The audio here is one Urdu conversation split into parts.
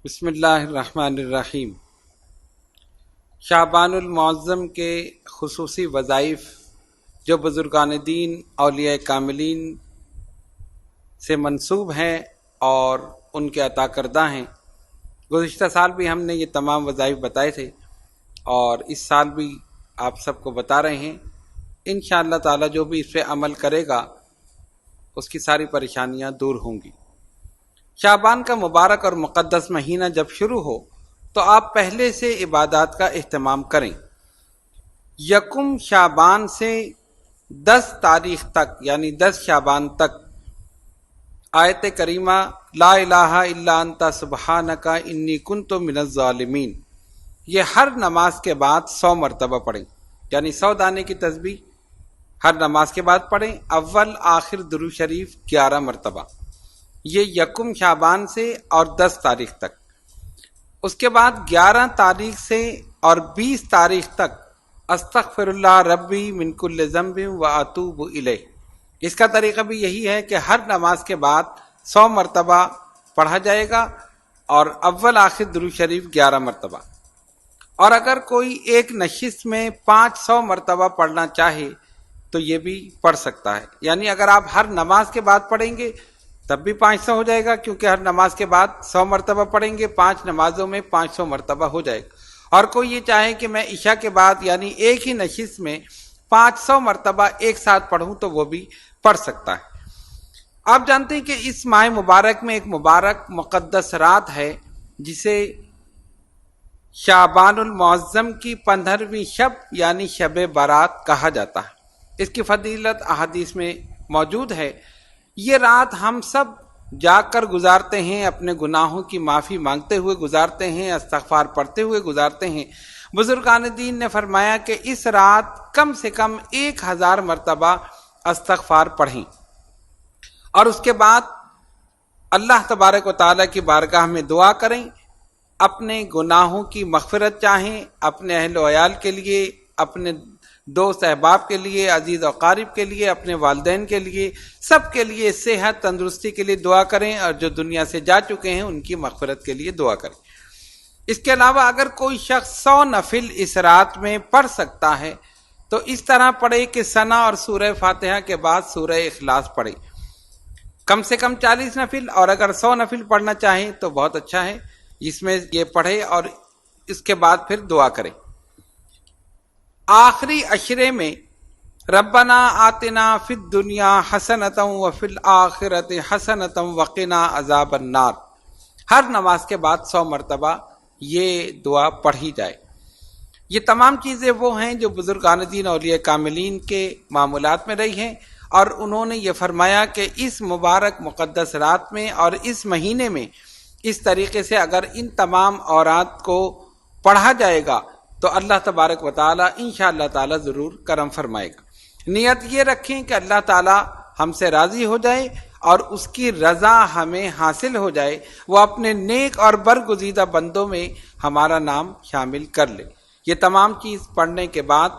بسم اللہ الرحمن الرحیم۔ شعبان المعظم کے خصوصی وظائف جو بزرگان دین اولیاء کاملین سے منسوب ہیں اور ان کے عطا کردہ ہیں، گزشتہ سال بھی ہم نے یہ تمام وظائف بتائے تھے اور اس سال بھی آپ سب کو بتا رہے ہیں۔ انشاءاللہ تعالی جو بھی اس پہ عمل کرے گا اس کی ساری پریشانیاں دور ہوں گی۔ شعبان کا مبارک اور مقدس مہینہ جب شروع ہو تو آپ پہلے سے عبادات کا اہتمام کریں۔ یکم شعبان سے 10 تاریخ تک یعنی 10 شعبان تک آیت کریمہ لا الہ الا انت سبحانک انی کنت من الظالمین یہ ہر نماز کے بعد 100 مرتبہ پڑھیں، یعنی 100 دانے کی تسبیح ہر نماز کے بعد پڑھیں۔ اول آخر درود شریف 11 مرتبہ، یہ یکم شعبان سے اور 10 تاریخ تک۔ اس کے بعد 11 تاریخ سے اور 20 تاریخ تک استغفر اللہ ربی من کل ذنب واتوب الیہ۔ اس کا طریقہ بھی یہی ہے کہ ہر نماز کے بعد 100 مرتبہ پڑھا جائے گا اور اول آخر درود شریف 11 مرتبہ۔ اور اگر کوئی ایک نشست میں 500 مرتبہ پڑھنا چاہے تو یہ بھی پڑھ سکتا ہے، یعنی اگر آپ ہر نماز کے بعد پڑھیں گے تب بھی 500 ہو جائے گا، کیونکہ ہر نماز کے بعد 100 مرتبہ پڑھیں گے، 5 نمازوں میں 500 مرتبہ ہو جائے گا۔ اور کوئی یہ چاہے کہ میں عشاء کے بعد یعنی ایک ہی نشست میں 500 مرتبہ ایک ساتھ پڑھوں تو وہ بھی پڑھ سکتا ہے۔ آپ جانتے ہیں کہ اس ماہ مبارک میں ایک مبارک مقدس رات ہے جسے شعبان المعظم کی 15ویں شب یعنی شب برات کہا جاتا ہے۔ اس کی فضیلت احادیث میں موجود ہے۔ یہ رات ہم سب جاگ کر گزارتے ہیں، اپنے گناہوں کی معافی مانگتے ہوئے گزارتے ہیں، استغفار پڑھتے ہوئے گزارتے ہیں۔ بزرگان دین نے فرمایا کہ اس رات کم سے کم 1000 مرتبہ استغفار پڑھیں اور اس کے بعد اللہ تبارک و تعالیٰ کی بارگاہ میں دعا کریں، اپنے گناہوں کی مغفرت چاہیں، اپنے اہل و عیال کے لیے، اپنے دوست احباب کے لیے، عزیز و اقارب کے لیے، اپنے والدین کے لیے، سب کے لیے صحت تندرستی کے لیے دعا کریں، اور جو دنیا سے جا چکے ہیں ان کی مغفرت کے لیے دعا کریں۔ اس کے علاوہ اگر کوئی شخص 100 نفل اس رات میں پڑھ سکتا ہے تو اس طرح پڑھے کہ ثنا اور سورہ فاتحہ کے بعد سورہ اخلاص پڑھے، کم سے کم 40 نفل، اور اگر 100 نفل پڑھنا چاہیں تو بہت اچھا ہے، اس میں یہ پڑھے اور اس کے بعد پھر دعا کرے۔ آخری عشرے میں ربنا آتنا فی الدنیا حسنۃ وفی الآخرۃ حسنۃ وقنا عذاب النار ہر نماز کے بعد 100 مرتبہ یہ دعا پڑھی جائے۔ یہ تمام چیزیں وہ ہیں جو بزرگان دین اولیاء کاملین کے معمولات میں رہی ہیں، اور انہوں نے یہ فرمایا کہ اس مبارک مقدس رات میں اور اس مہینے میں اس طریقے سے اگر ان تمام اوراد کو پڑھا جائے گا تو اللہ تبارک و تعالیٰ انشاءاللہ تعالیٰ ضرور کرم فرمائے گا۔ نیت یہ رکھیں کہ اللہ تعالیٰ ہم سے راضی ہو جائے اور اس کی رضا ہمیں حاصل ہو جائے، وہ اپنے نیک اور برگزیدہ بندوں میں ہمارا نام شامل کر لے۔ یہ تمام چیز پڑھنے کے بعد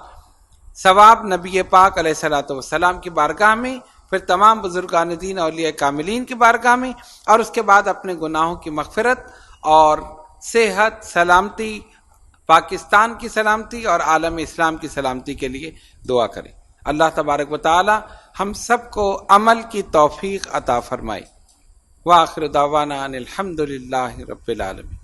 ثواب نبی پاک علیہ الصلوۃ والسلام کی بارگاہ میں، پھر تمام بزرگان دین اولیاء کاملین کی بارگاہ میں، اور اس کے بعد اپنے گناہوں کی مغفرت اور صحت، سلامتی، پاکستان کی سلامتی اور عالم اسلام کی سلامتی کے لیے دعا کریں۔ اللہ تبارک و تعالی ہم سب کو عمل کی توفیق عطا فرمائے۔ وآخر دعوانا ان الحمد للہ رب العالمین۔